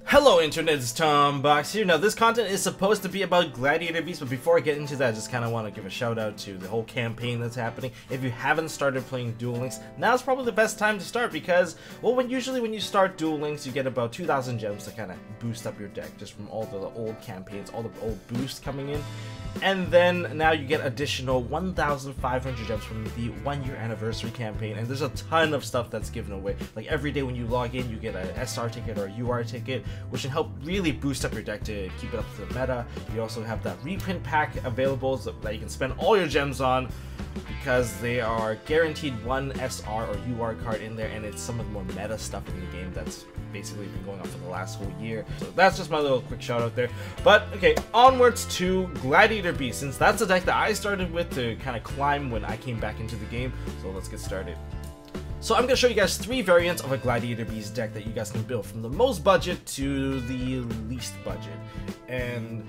Hello Internet, it's Tom Box here. Now this content is supposed to be about Gladiator Beast, but before I get into that, I just kind of want to give a shout out to the whole campaign that's happening. If you haven't started playing Duel Links, now's probably the best time to start because, well, usually when you start Duel Links, you get about 2,000 gems to kind of boost up your deck, just from all the old campaigns, all the old boosts coming in. And then now you get additional 1,500 gems from the 1-year anniversary campaign, and there's a ton of stuff that's given away. Like every day when you log in, you get an SR ticket or a UR ticket, which can help really boost up your deck to keep it up to the meta. You also have that reprint pack available that you can spend all your gems on, because they are guaranteed one SR or UR card in there, and it's some of the more meta stuff in the game that's basically been going on for the last whole year. So that's just my little quick shout out there. But okay, onwards to Gladiator Beast, since that's the deck that I started with to kind of climb when I came back into the game. So let's get started. So I'm going to show you guys 3 variants of a Gladiator Beast deck that you guys can build, from the most budget to the least budget. And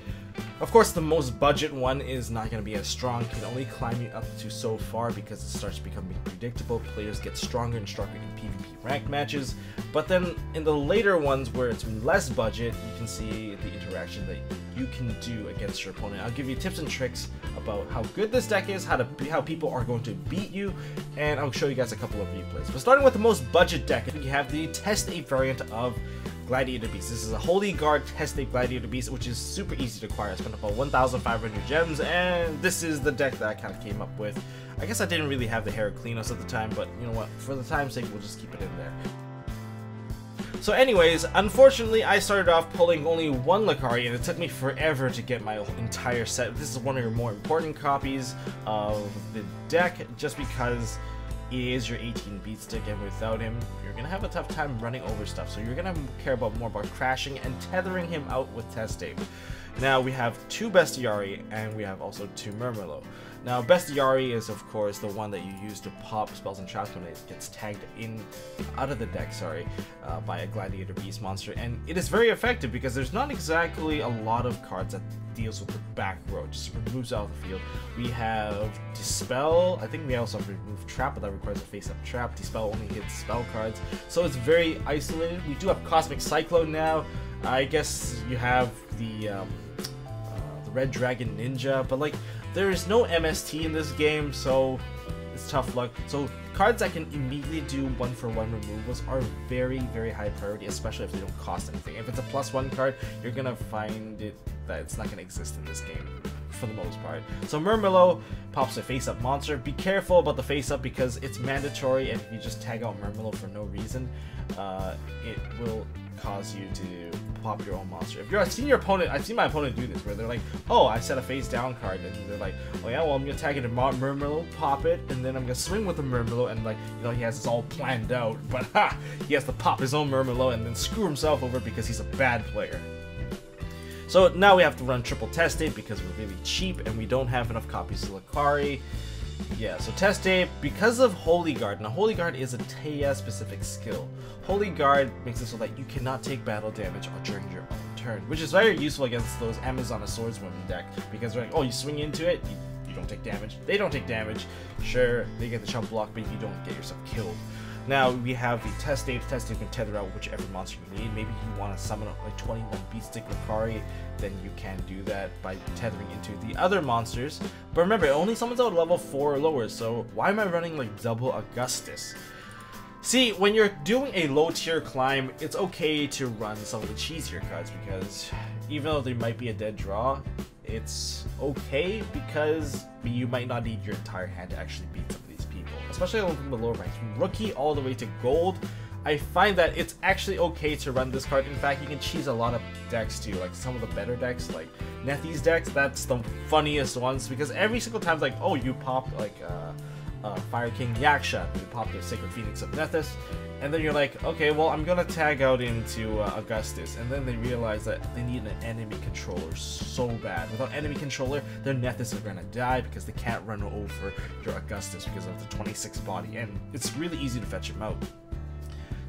of course the most budget one is not going to be as strong, can only climb you up to so far because it starts becoming predictable. Players get stronger and stronger in PvP ranked matches. But then in the later ones where it's less budget, you can see the interaction that you can do against your opponent. I'll give you tips and tricks about how good this deck is, how people are going to beat you, and I'll show you guys a couple of replays. But starting with the most budget deck, we have the Test 8 variant of Gladiator Beast. This is a Holy Guard Test 8 Gladiator Beast, which is super easy to acquire. I spent about 1,500 gems, and this is the deck that I kind of came up with. I guess I didn't really have the Heraclinos at the time, but you know what, for the time's sake, we'll just keep it in there. So anyways, unfortunately, I started off pulling only one Lucari, and it took me forever to get my entire set. This is one of your more important copies of the deck, just because he is your 18 beat stick, and without him, you're going to have a tough time running over stuff. So you're going to care more about crashing and tethering him out with Test Tape. Now we have 2 Bestiari, and we have also 2 Murmillo. Now Bestiari is of course the one that you use to pop spells and traps when it gets tagged out of the deck, by a Gladiator Beast monster, and it is very effective because there's not exactly a lot of cards that deals with the back row, just removes out of the field. We have Dispel, I think we also have Remove Trap, but that requires a face-up trap. Dispel only hits spell cards, so it's very isolated. We do have Cosmic Cyclone now. I guess you have the Red Dragon Ninja, but like there is no MST in this game, so it's tough luck. So cards that can immediately do 1-for-1 removals are very, very high priority, especially if they don't cost anything. If it's a +1 card, you're gonna find that it's not gonna exist in this game for the most part. So Murmillo pops a face-up monster. Be careful about the face-up because it's mandatory, and if you just tag out Murmillo for no reason, it will cause you to pop your own monster. If I've seen my opponent do this, where they're like, oh, I set a face down card, and they're like, oh yeah, well, I'm gonna tag it in Murmillo, pop it, and then I'm gonna swing with the Murmillo, and like, you know, he has this all planned out, but he has to pop his own Murmillo and then screw himself over because he's a bad player. So now we have to run triple Test Tape because we're really cheap and we don't have enough copies of Lucari. Yeah, so Test Tape, because of Holy Guard. Now Holy Guard is a Taya specific skill. Holy Guard makes it so that you cannot take battle damage during your own turn, which is very useful against those Amazon Swordswoman deck, because they're like, oh, you swing into it, you don't take damage, they don't take damage, sure, they get the chump block, but you don't get yourself killed. Now we have the Test Tape. Test Tape can tether out whichever monster you need. Maybe you want to summon like 21 Beast Stick Lucari, then you can do that by tethering into the other monsters. But remember, it only summons out level 4 or lower, so why am I running like double Augustus? See, when you're doing a low tier climb, it's okay to run some of the cheesier cards, because even though there might be a dead draw, it's okay because you might not need your entire hand to actually beat some of these people, especially from the lower ranks. From rookie all the way to gold, I find that it's actually okay to run this card. In fact, you can cheese a lot of decks too, like some of the better decks, like Nethy's decks. That's the funniest ones, because every single time, like, oh, you pop like Fire King Yaksha, you pop the Sacred Phoenix of Nethys, and then you're like, okay, well, I'm gonna tag out into Augustus, and then they realize that they need an enemy controller so bad. Without enemy controller, their Nethys are gonna die because they can't run over your Augustus because of the 26 body, and it's really easy to fetch him out.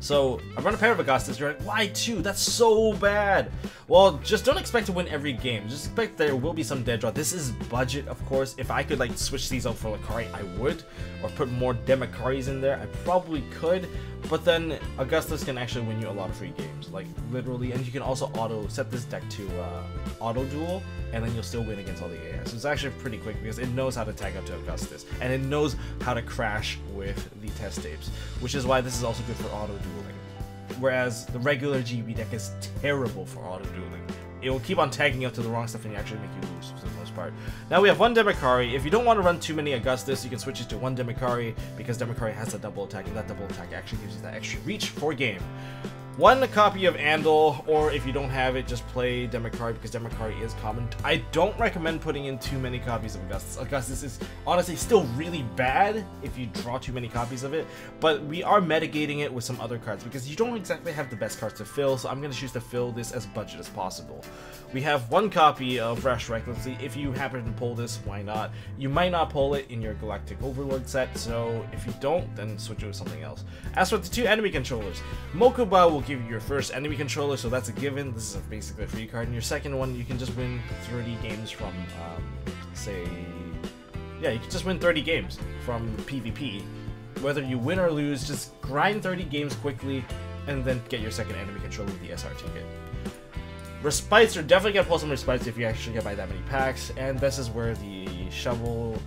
So I run a pair of Augustus. You're like, why 2? That's so bad. Well, just don't expect to win every game. Just expect there will be some dead draw. This is budget, of course. If I could like switch these out for Lucari, I would, or put more Demakaris in there, I probably could. But then Augustus can actually win you a lot of free games, like literally, and you can also set this deck to auto duel, and then you'll still win against all the AS. It's actually pretty quick because it knows how to tag up to Augustus, and it knows how to crash with the test tapes, which is why this is also good for auto dueling. Whereas the regular GB deck is terrible for auto dueling. It will keep on tagging up to the wrong stuff and actually make you lose for the most part. Now we have one Demikari. If you don't want to run too many Augustus, you can switch it to one Demikari because Demikari has a double attack, and that double attack actually gives you that extra reach for game. One copy of Andal, or if you don't have it, just play Demikari because Demikari is common. I don't recommend putting in too many copies of Augustus. Augustus is honestly still really bad if you draw too many copies of it, but we are mitigating it with some other cards because you don't exactly have the best cards to fill, so I'm going to choose to fill this as budget as possible. We have one copy of Rash Recklessly. If you happen to pull this, why not? You might not pull it in your Galactic Overlord set, so if you don't, then switch it with something else. As for the two enemy controllers, Mokuba will give you your first enemy controller, so that's a given. This is basically a free card. And your second one, you can just win 30 games from, you can just win 30 games from PvP. Whether you win or lose, just grind 30 games quickly, and then get your second enemy controller with the SR ticket. Respites are definitely gonna pull some respites if you actually get by that many packs, and this is where the shovel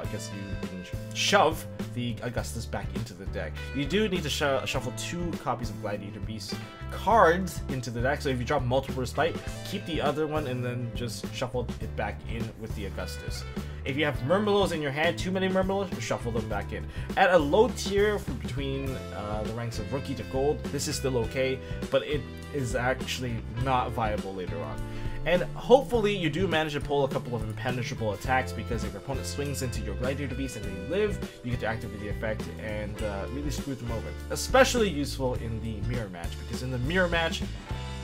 gets you can shove the Augustus back into the deck. You do need to shuffle 2 copies of Gladiator Beast cards into the deck, so if you drop multiple respite, keep the other one and then just shuffle it back in with the Augustus. If you have Murmillos in your hand, too many Murmillos, shuffle them back in. At a low tier between the ranks of Rookie to Gold, this is still okay, but it is actually not viable later on. And hopefully you do manage to pull a couple of impenetrable attacks, because if your opponent swings into your Gladiator Beast and they live, you get to activate the effect and really screw them over. Especially useful in the mirror match, because in the mirror match,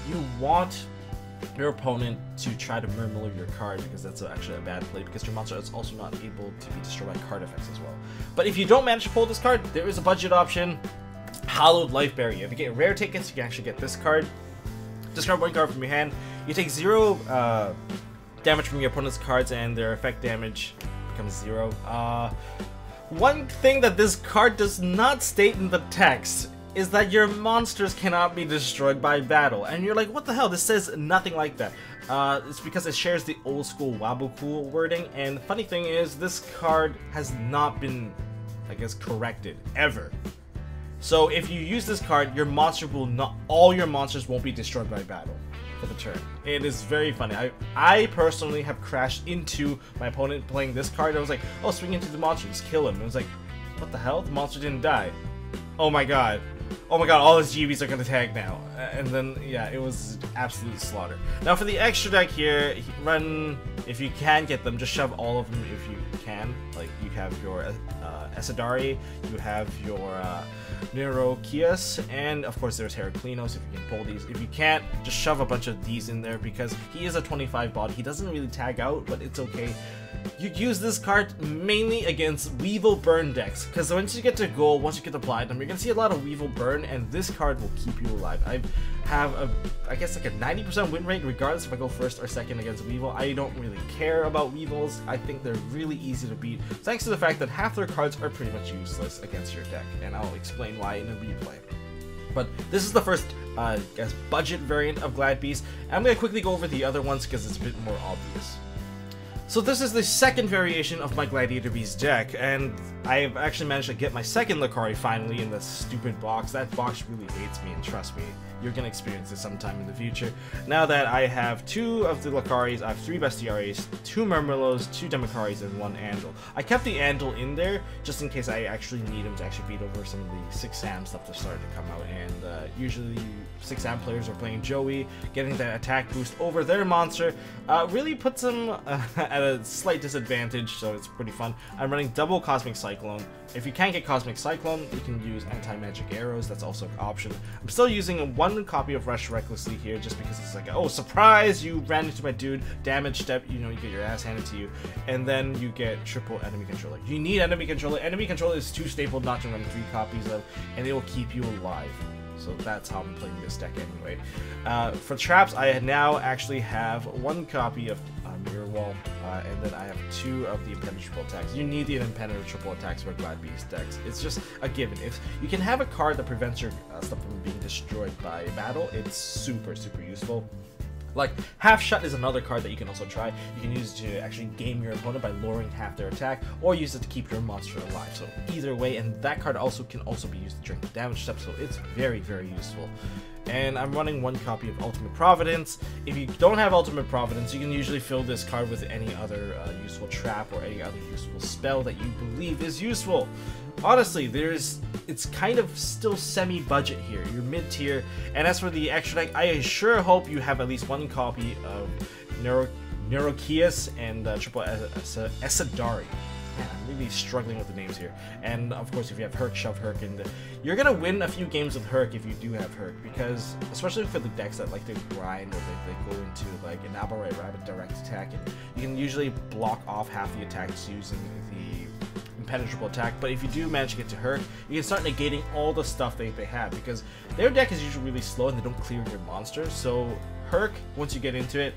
you want your opponent to try to Murmillo your card, because that's actually a bad play, because your monster is also not able to be destroyed by card effects as well. But if you don't manage to pull this card, there is a budget option, Hallowed Life Barrier. If you get rare tickets, you can actually get this card. Discard 1 card from your hand. You take 0 damage from your opponent's cards, and their effect damage becomes 0. One thing that this card does not state in the text is that your monsters cannot be destroyed by battle. And you're like, what the hell? This says nothing like that. It's because it shares the old school Waboku wording, and the funny thing is, this card has not been, I guess, corrected, ever. So if you use this card, your monster will not, all your monsters won't be destroyed by battle for the turn. It is very funny. I personally have crashed into my opponent playing this card. I was like, oh, swing into the monster, just kill him. And I was like, what the hell? The monster didn't die. Oh my god. Oh my god, all his GBs are gonna tag now. And then, yeah, it was absolute slaughter. Now for the extra deck here, run, if you can get them, just shove all of them if you can. Like, you have your Esadari, you have your Neurokias, and of course there's Heraclinos if you can pull these. If you can't, just shove a bunch of these in there, because he is a 25 bot. He doesn't really tag out, but it's okay. You use this card mainly against Weevil Burn decks, because once you get to Gold, once you get to Platinum, you're going to see a lot of Weevil Burn, and this card will keep you alive. I have, I guess, like a 90% win rate, regardless if I go first or second against Weevil. I don't really care about Weevils. I think they're really easy to beat, thanks to the fact that half their cards are pretty much useless against your deck, and I'll explain why in a replay. But this is the first, I guess, budget variant of Glad Beast. I'm going to quickly go over the other ones because it's a bit more obvious. So this is the second variation of my Gladiator Beast deck, and I've actually managed to get my second Lucari finally in this stupid box. That box really hates me, and trust me, you're gonna experience this sometime in the future. Now that I have 2 of the Lucaris, I have 3 Bestiaries, 2 Murmillos, 2 Demikaris, and 1 Andal. I kept the Andal in there just in case I actually need him to actually beat over some of the 6 Sam stuff that started to come out, and usually 6 Sam players are playing Joey, getting that attack boost over their monster really puts them at a slight disadvantage, so it's pretty fun. I'm running double Cosmic Cyclone. If you can't get Cosmic Cyclone, you can use Anti-Magic Arrows, that's also an option. I'm still using 1 copy of Rush Recklessly here, just because it's like, oh, surprise, you ran into my dude, damage step, you know, you get your ass handed to you, and then you get triple enemy controller. You need enemy controller. Enemy controller is too staple not to run 3 copies of, and it will keep you alive. So that's how I'm playing this deck anyway. For traps, I now actually have 1 copy of Mirror Wall, and then I have 2 of the impenetrable attacks. You need the impenetrable attacks for Glad Beast decks. It's just a given. If you can have a card that prevents your stuff from being destroyed by battle, it's super useful. Like, Half Shot is another card that you can also try. You can use it to actually game your opponent by lowering half their attack, or use it to keep your monster alive. So either way, and that card can also be used during the damage step, so it's very useful. And I'm running 1 copy of Ultimate Providence. If you don't have Ultimate Providence, you can usually fill this card with any other useful trap or any other useful spell that you believe is useful. Honestly, it's kind of still semi-budget here. You're mid-tier, and as for the extra deck, I sure hope you have at least 1 copy of Neurokias and Triple Esadari. Man, I'm really struggling with the names here. And of course, if you have Herc, shove Herc in. You're gonna win a few games with Herc if you do have Herc, because especially for the decks that like to grind, or they go into like an Aberrate Rabbit direct attack, and you can usually block off half the attacks using the impenetrable attack. But if you do manage to get to Herc, you can start negating all the stuff they have, because their deck is usually really slow and they don't clear your monsters. So Herc, once you get into it,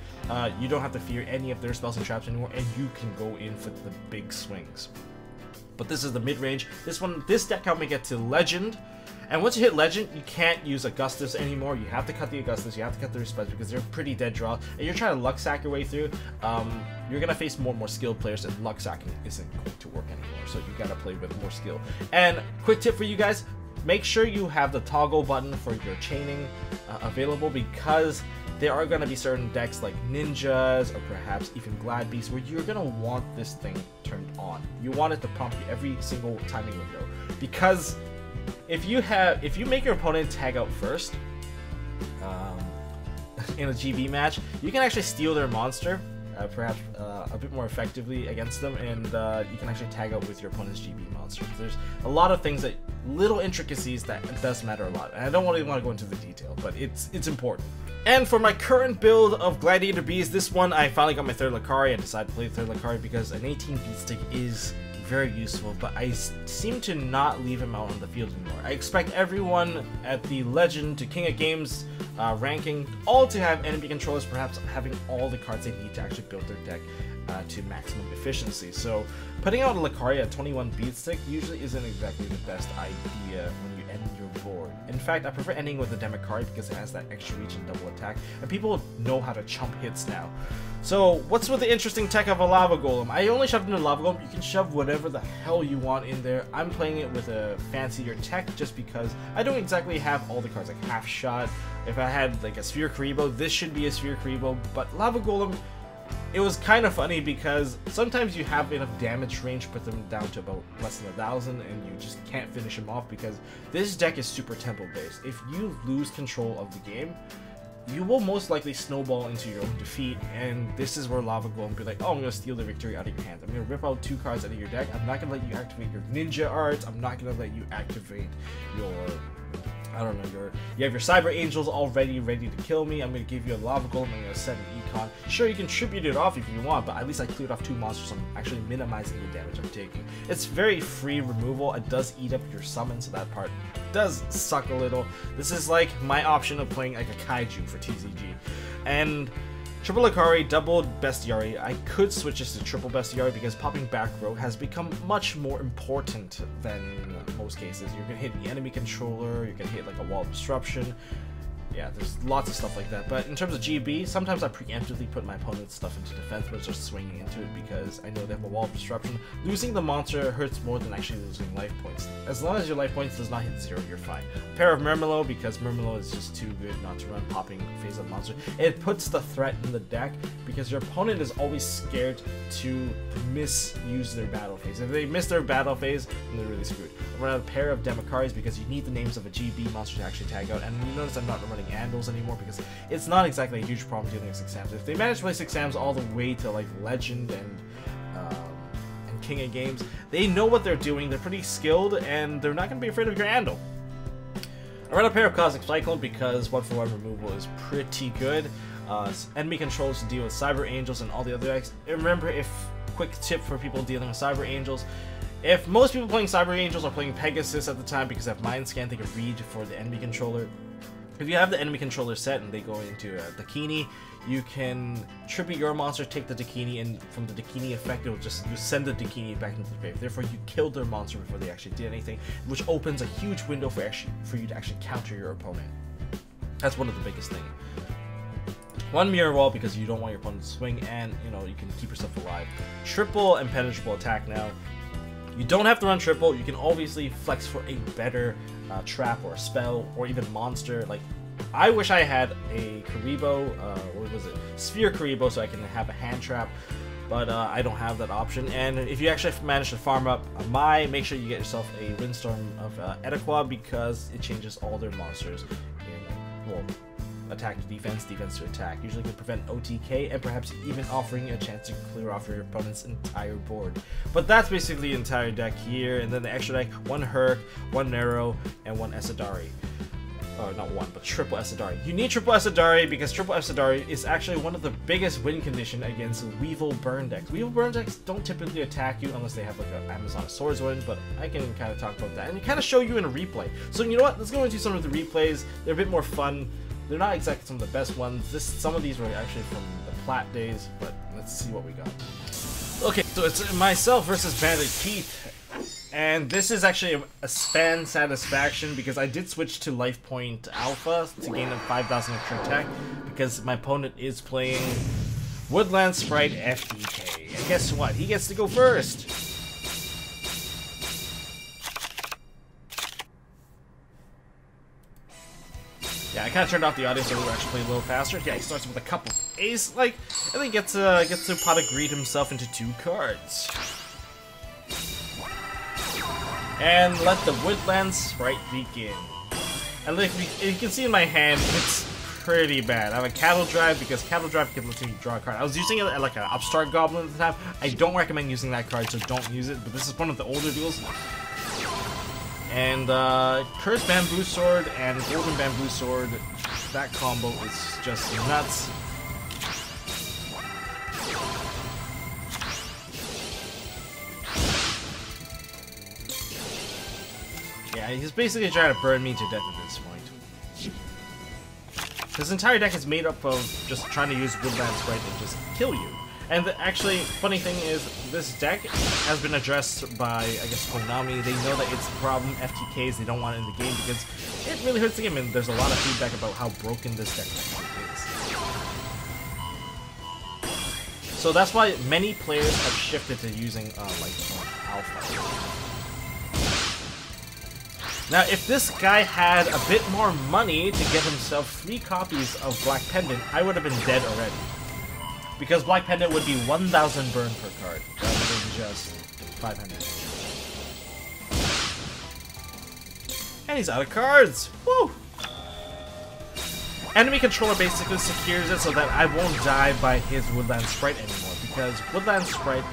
you don't have to fear any of their spells and traps anymore, and you can go in for the big swings. But this is the mid-range. This deck helped me get to Legend, and once you hit Legend, you can't use Augustus anymore. You have to cut the Augustus, you have to cut the Respect, because they're pretty dead draw, and you're trying to luck sack your way through. You're gonna face more and more skilled players, and luck sacking isn't going to work anymore, so you gotta play with more skill. And quick tip for you guys, make sure you have the toggle button for your chaining available, because there are going to be certain decks like Ninjas or perhaps even Glad Beast where you're going to want this thing turned on. You want it to prompt you every single timing window, because if you make your opponent tag out first in a GB match, you can actually steal their monster perhaps a bit more effectively against them, and you can actually tag out with your opponent's GB monster. There's a lot of things, little intricacies that does matter a lot, and I don't really want to go into the detail, but it's important. And for my current build of Gladiator Beast, this one I finally got my 3rd Lucari. I decided to play the 3rd Lucari because an 18 beat stick is very useful, but I seem to not leave him out on the field anymore. I expect everyone at the Legend to King of Games ranking all to have enemy controllers, perhaps having all the cards they need to actually build their deck to maximum efficiency. So putting out a Lucari at 21 beat stick usually isn't exactly the best idea when you end your board. In fact, I prefer ending with a Democari because it has that extra reach and double attack, and people know how to chump hits now. So what's with the interesting tech of a Lava Golem? I only shoved in a Lava Golem. You can shove whatever the hell you want in there. I'm playing it with a fancier tech just because I don't exactly have all the cards, like Half Shot. If I had like a Sphere Karibo, this should be a Sphere Karibo, but Lava Golem, it was kind of funny because sometimes you have enough damage range to put them down to about less than 1,000, and you just can't finish them off because this deck is super tempo based. If you lose control of the game, you will most likely snowball into your own defeat, and this is where Lava Golem will be like, oh, I'm going to steal the victory out of your hands. I'm going to rip out 2 cards out of your deck. I'm not going to let you activate your ninja arts. I'm not going to let you activate your, I don't know, you have your Cyber Angels already ready to kill me. I'm going to give you a Lava Golem. I'm going to set an Econ. Sure, you can tribute it off if you want, but at least I cleared off 2 monsters. I'm actually minimizing the damage I'm taking. It's very free removal. It does eat up your summon, so that part does suck a little. This is like my option of playing like a Kaiju for TCG. And Triple Lucari, double Bestiary. I could switch this to triple Bestiary because popping back row has become much more important than most cases. You're gonna hit the enemy controller, you're gonna hit like a wall of disruption. Yeah, there's lots of stuff like that. But in terms of GB, sometimes I preemptively put my opponent's stuff into defense, but just swinging into it because I know they have a wall of disruption. Losing the monster hurts more than actually losing life points. As long as your life points does not hit 0, you're fine. A pair of Murmillo, because Murmillo is just too good not to run popping phase up monster. It puts the threat in the deck because your opponent is always scared to misuse their battle phase. If they miss their battle phase, then they're really screwed. I run out a pair of Democars because you need the names of a GB monster to actually tag out, and you notice I'm not running Andals anymore because it's not exactly a huge problem dealing with 6 Sams. If they manage to play 6 Sams all the way to like Legend and King of Games, they know what they're doing, they're pretty skilled, and they're not going to be afraid of your Andal. I run a pair of Cosmic Cyclone because 1-for-1 removal is pretty good. Enemy controls to deal with Cyber Angels and all the other decks. Remember, quick tip for people dealing with Cyber Angels, if most people playing Cyber Angels are playing Pegasus at the time because they have Mind Scan, they can read for the enemy controller. If you have the enemy controller set and they go into Dakini, you can tribute your monster, take the Dakini, and from the Dakini effect, it will just send the Dakini back into the grave. Therefore, you killed their monster before they actually did anything, which opens a huge window for you to actually counter your opponent. That's one of the biggest things. One mirror wall because you don't want your opponent to swing, and you know you can keep yourself alive. Triple impenetrable attack now. You don't have to run triple. You can obviously flex for a better trap or a spell or even monster. Like, I wish I had a Karibo, what was it? Sphere Karibo, so I can have a hand trap, but I don't have that option. And if you actually manage to farm up a Mai, make sure you get yourself a Windstorm of Edequa because it changes all their monsters in, well, attack to defense, defense to attack. Usually can prevent OTK and perhaps even offering you a chance to clear off your opponent's entire board. But that's basically the entire deck here, and then the extra deck, one Herc, one Nero, and one Esadari. Or not one, but triple Esadari. You need triple Esadari because triple Esadari is actually one of the biggest win condition against Weevil burn decks. Weevil burn decks don't typically attack you unless they have like an Amazon Swords win, but I can kind of talk about that and kind of show you in a replay. So you know what? Let's go into some of the replays. They're a bit more fun. They're not exactly some of the best ones. Some of these were actually from the Plat days, but let's see what we got. Okay, so it's myself versus Bandit Keith, and this is actually a fan satisfaction because I did switch to Life Point Alpha to gain a 5,000 extra attack because my opponent is playing Woodland Sprite FDK, and guess what? He gets to go first. Yeah, I kind of turned off the audio so we were actually playing a little faster. Yeah, he starts with a couple ace, like, and then gets to pot of greed himself into 2 cards. And let the Woodland Sprite begin. And like you can see in my hand, it's pretty bad. I have a Cattle Drive because Cattle Drive can let me draw a card. I was using it like an Upstart Goblin at the time. I don't recommend using that card, so don't use it. But this is one of the older duels. And Cursed Bamboo Sword and Golden Bamboo Sword, that combo is just nuts. Yeah, he's basically trying to burn me to death at this point. His entire deck is made up of just trying to use Woodland Sprite and just kill you. And the actually funny thing is, this deck has been addressed by, I guess, Konami. They know that it's a problem, FTKs, they don't want it in the game because it really hurts the game, and there's a lot of feedback about how broken this deck actually is. So that's why many players have shifted to using Life Point Alpha. Now, if this guy had a bit more money to get himself 3 copies of Black Pendant, I would have been dead already. Because Black Pendant would be 1,000 burn per card, rather than just 500. And he's out of cards! Woo! Enemy controller basically secures it so that I won't die by his Woodland Sprite anymore, because Woodland Sprite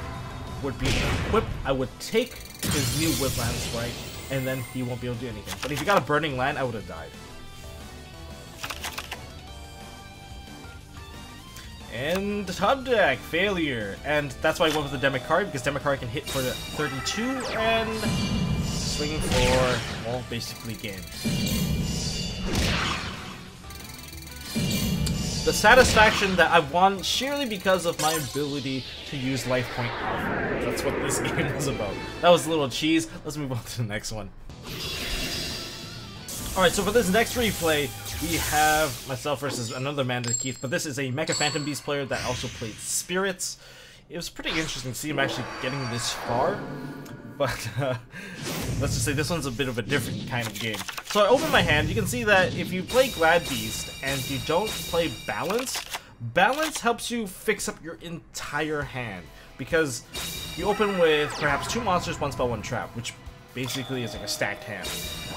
would be equipped. I would take his new Woodland Sprite, and then he won't be able to do anything. But if he got a Burning Land, I would have died. And top deck, failure. And that's why I went with the Demic card, because Demic card can hit for the 32 and swing for, well, basically game. The satisfaction that I won sheerly because of my ability to use Life Point Alpha. That's what this game was about. That was a little cheese. Let's move on to the next one. Alright, so for this next replay, we have myself versus another Amanda Keith, but this is a Mecha Phantom Beast player that also played Spirits. It was pretty interesting to see him actually getting this far, but let's just say this one's a bit of a different kind of game. So I open my hand, you can see that if you play Glad Beast and you don't play Balance, Balance helps you fix up your entire hand, because you open with perhaps 2 monsters, 1 spell, 1 trap, which basically is like a stacked hand.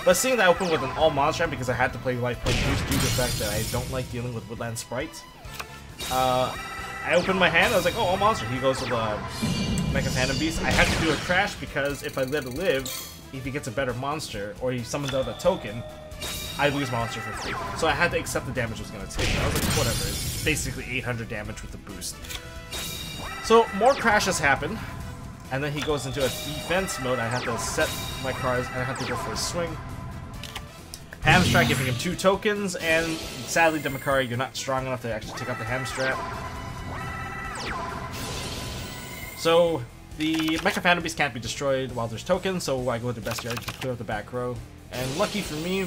But seeing that I opened with an all-monster hand because I had to play Life Point Boost due to the fact that I don't like dealing with Woodland Sprites, I opened my hand, I was like, oh, all-monster. He goes with Mecha Phantom Beast. I had to do a crash because if I let it live, if he gets a better monster, or he summons out a token, I lose my monster for free. So I had to accept the damage it was going to take. I was like, whatever, it's basically 800 damage with the boost. So more crashes happen. And then he goes into a defense mode. I have to set my cards, and I have to go for a swing. Hamstrat giving him 2 tokens, and sadly, Demakari, you're not strong enough to actually take out the Hamstrat. So, the Mecha Phantom Beast can't be destroyed while there's tokens, so I go with the Bestiary to clear up the back row. And lucky for me,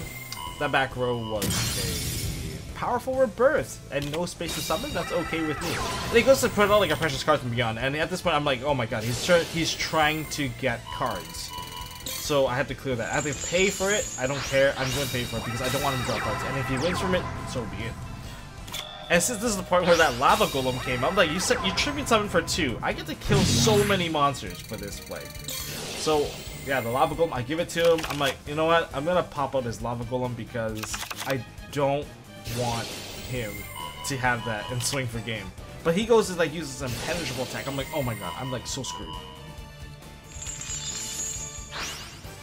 that back row was a powerful rebirth, and no space to summon, that's okay with me. And he goes to put out like a Precious Card from Beyond, and at this point I'm like, oh my god, he's trying to get cards. So I have to clear that. I have to pay for it, I don't care, I'm going to pay for it because I don't want him to draw cards, and if he wins from it, so be it. And since this is the point where that Lava Golem came, I'm like, you tribute summon for 2. I get to kill so many monsters for this play. So, yeah, the Lava Golem, I give it to him. I'm like, you know what? I'm gonna pop out his Lava Golem because I don't want him to have that and swing for game. But he goes to like uses an impenetrable attack. I'm like, oh my god, I'm like so screwed.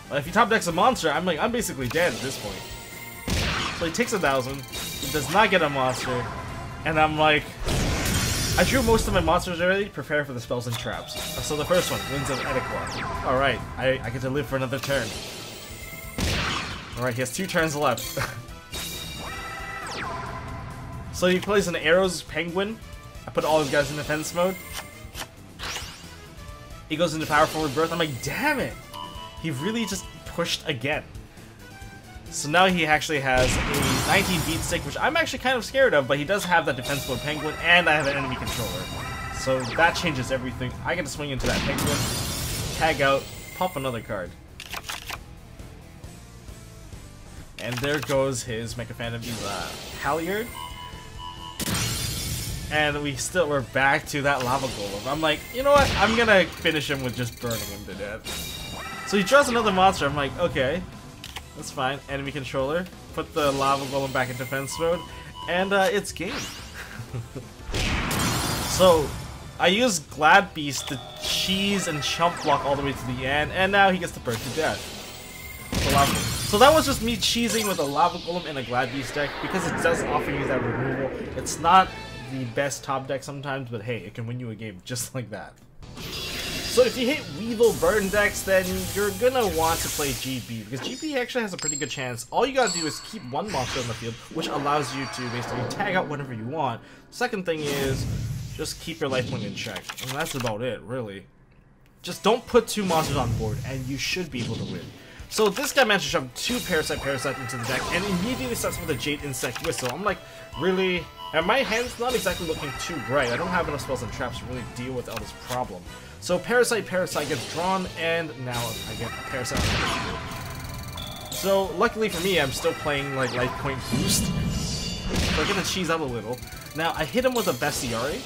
But if he top decks a monster, I'm like, I'm basically dead at this point. So he takes 1,000. He does not get a monster. And I'm like, I drew most of my monsters already, prepare for the spells and traps. So the first one, Winds of Etiqua. Alright, I get to live for another turn. Alright, he has 2 turns left. So he plays an Arrows Penguin. I put all his guys in defense mode. He goes into Powerful Rebirth. I'm like, damn it! He really just pushed again. So now he actually has a 19 beat stick, which I'm actually kind of scared of, but he does have that defense mode Penguin, and I have an enemy controller. So that changes everything. I get to swing into that Penguin, tag out, pop another card. And there goes his Mecha Phantom Beast Halyard. And we're back to that Lava Golem. I'm like, you know what? I'm gonna finish him with just burning him to death. So he draws another monster. I'm like, okay. That's fine. Enemy controller. Put the Lava Golem back in defense mode. And it's game. So, I used Glad Beast to cheese and chump block all the way to the end. And now he gets to burn to death. So that was just me cheesing with a Lava Golem and a Glad Beast deck. Because it does offer you that removal. It's not the best top deck sometimes. But hey, it can win you a game just like that. So if you hit Weevil burn decks, then you're gonna want to play GB, because GB actually has a pretty good chance. All you gotta do is keep one monster on the field, which allows you to basically tag out whatever you want. Second thing is, just keep your life point in check. And that's about it, really. Just don't put 2 monsters on board, and you should be able to win. So this guy managed to shove 2 Parasite into the deck, and immediately starts with a Jade Insect Whistle. I'm like, really? And my hand's not exactly looking too bright. I don't have enough spells and traps to really deal with all this problem. So Parasite gets drawn, and now I get Parasite on the field. So luckily for me, I'm still playing like Life Point Boost. So I get to cheese out a little. Now I hit him with a Bestiary,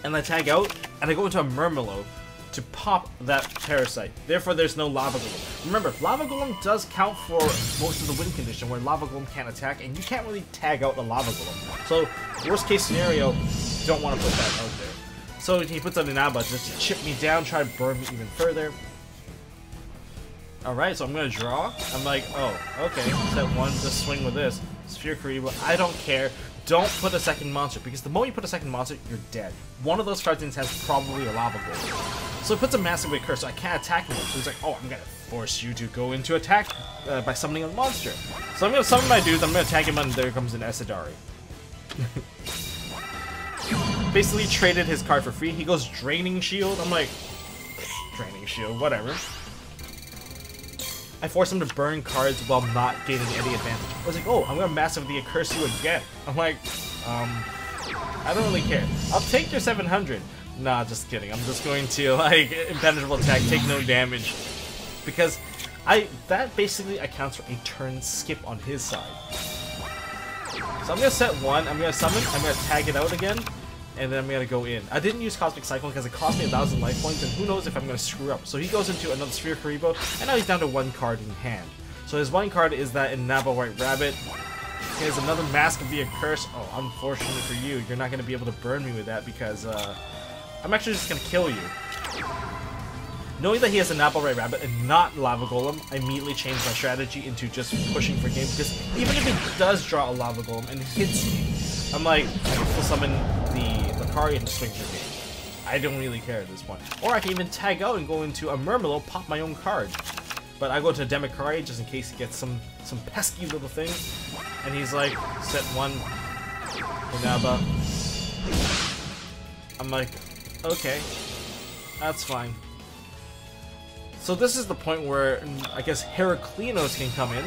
and I tag out, and I go into a Murmillo to pop that Parasite. Therefore, there's no Lava Golem. Remember, Lava Golem does count for most of the win condition, where Lava Golem can't attack, and you can't really tag out a Lava Golem. So, worst case scenario, you don't want to put that out there. So he puts on an Inaba just to chip me down, try to burn me even further. Alright, so I'm gonna draw. I'm like, oh, okay, step 1, just swing with this. Sphere Kariba, I don't care. Don't put a second monster, because the moment you put a second monster, you're dead. One of those cards has probably a Lava Golem. So it puts a Massive Weight Curse, so I can't attack him. So he's like, oh, I'm gonna force you to go into attack by summoning a monster. So I'm gonna summon my dudes, I'm gonna tag him, and there comes an Esadari. Basically traded his card for free. He goes Draining Shield. I'm like, Draining Shield, whatever. I force him to burn cards while not gaining any advantage. I was like, oh, I'm gonna massively curse you again. I'm like, I don't really care. I'll take your 700. Nah, just kidding. I'm just going to, like, impenetrable attack, take no damage. Because that basically accounts for a turn skip on his side. So I'm gonna set 1, I'm gonna summon, I'm gonna tag it out again, and then I'm gonna go in. I didn't use Cosmic Cyclone because it cost me 1,000 life points, and who knows if I'm gonna screw up. So he goes into another Sphere Karibo, and now he's down to 1 card in hand. So his 1 card is that Inaba White Rabbit. He has another Mask of the Accursed. Oh, unfortunately for you, you're not gonna be able to burn me with that because I'm actually just gonna kill you. Knowing that he has an Apple Ray Rabbit and not Lava Golem, I immediately changed my strategy into just pushing for game, because even if he does draw a Lava Golem and it hits me, I'm like, I can still summon the Lucario and swing for game. I don't really care at this point. Or I can even tag out and go into a Murmillo, pop my own card. But I go to Democari just in case he gets some pesky little thing. And he's like, set 1 Inaba. I'm like, okay, that's fine. So this is the point where I guess Heraclinos can come in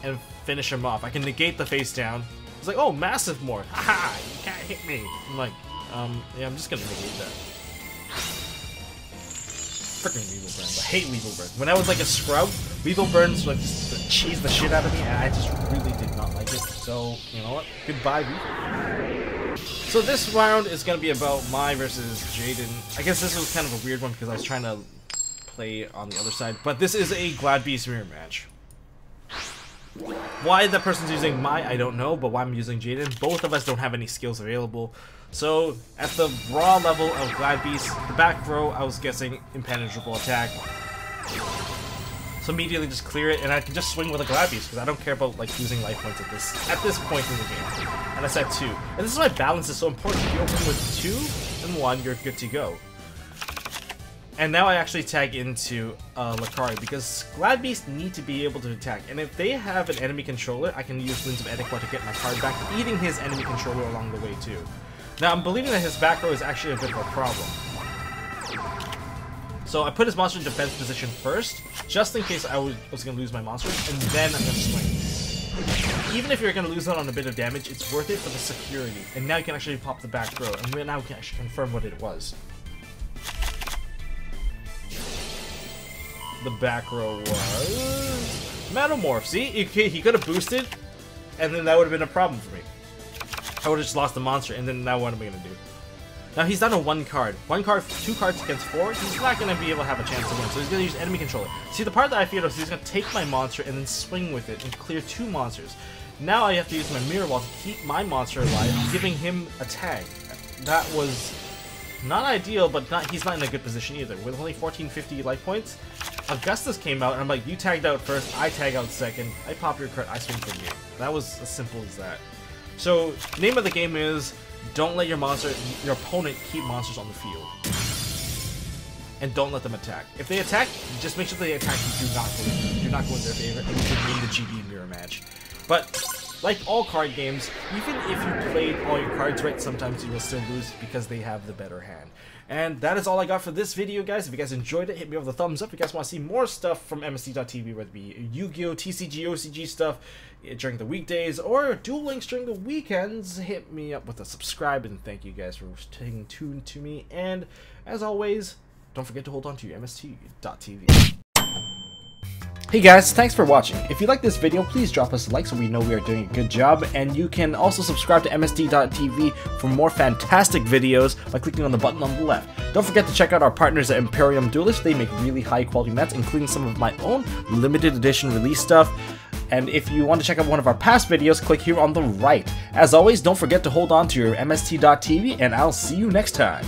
and finish him off. I can negate the face down. It's like, oh, massive more. Haha, you can't hit me. I'm like, yeah, I'm just gonna negate that. Freaking Weevil Burn. I hate Weevil Burn. When I was like a scrub, Weevil Burns like just cheese the shit out of me, and I just really did not like it. So, you know what? Goodbye, Weevil. So this round is gonna be about Mai versus Jaden. I guess this was kind of a weird one because I was trying to play on the other side, but this is a Glad Beast mirror match. Why the person's using Mai, I don't know, but why I'm using Jaden, both of us don't have any skills available. So, at the raw level of Glad Beast, the back row, I was guessing impenetrable attack. So immediately just clear it, and I can just swing with a Glad Beast, because I don't care about like losing life points at this point in the game. And I said 2. And this is why balance is so important. If you open with 2 and 1, you're good to go. And now I actually tag into Lakari, because Glad Beasts need to be able to attack. And if they have an enemy controller, I can use Winds of Etiquette to get my card back, eating his enemy controller along the way too. Now I'm believing that his back row is actually a bit of a problem. So I put his monster in defense position first, just in case I was going to lose my monsters, and then I'm going to swing. Even if you're going to lose out on a bit of damage, it's worth it for the security. And now you can actually pop the back row, and now we can actually confirm what it was. The back row was Metamorph. See, he could have boosted, and then that would have been a problem for me. I would have just lost the monster, and then now what am I gonna do? Now he's down to 1 card. 1 card, 2 cards against 4. He's not gonna be able to have a chance to win, so he's gonna use enemy controller. See, the part that I feared was he's gonna take my monster and then swing with it and clear 2 monsters. Now I have to use my mirror wall to keep my monster alive, giving him a tag. That was not ideal, but he's not in a good position either. With only 1450 life points, Augustus came out, and I'm like, you tagged out first, I tag out second, I pop your card, I swing for you. That was as simple as that. So, the name of the game is, don't let your opponent keep monsters on the field. And don't let them attack. If they attack, just make sure they attack you do not go in their favor, and you can win the GB mirror match. But, like all card games, even if you played all your cards right, sometimes you will still lose because they have the better hand. And that is all I got for this video, guys. If you guys enjoyed it, hit me with a thumbs up. If you guys want to see more stuff from MST.TV, whether it be Yu-Gi-Oh!, TCG, OCG stuff during the weekdays, or Duel Links during the weekends, hit me up with a subscribe, and thank you guys for staying tuned to me. And, as always, don't forget to hold on to your MST.TV. Hey guys, thanks for watching. If you like this video, please drop us a like so we know we are doing a good job, and you can also subscribe to MST.TV for more fantastic videos by clicking on the button on the left. Don't forget to check out our partners at Imperium Duelist. They make really high quality mats, including some of my own limited edition release stuff. And if you want to check out one of our past videos, click here on the right. As always, don't forget to hold on to your MST.TV, and I'll see you next time.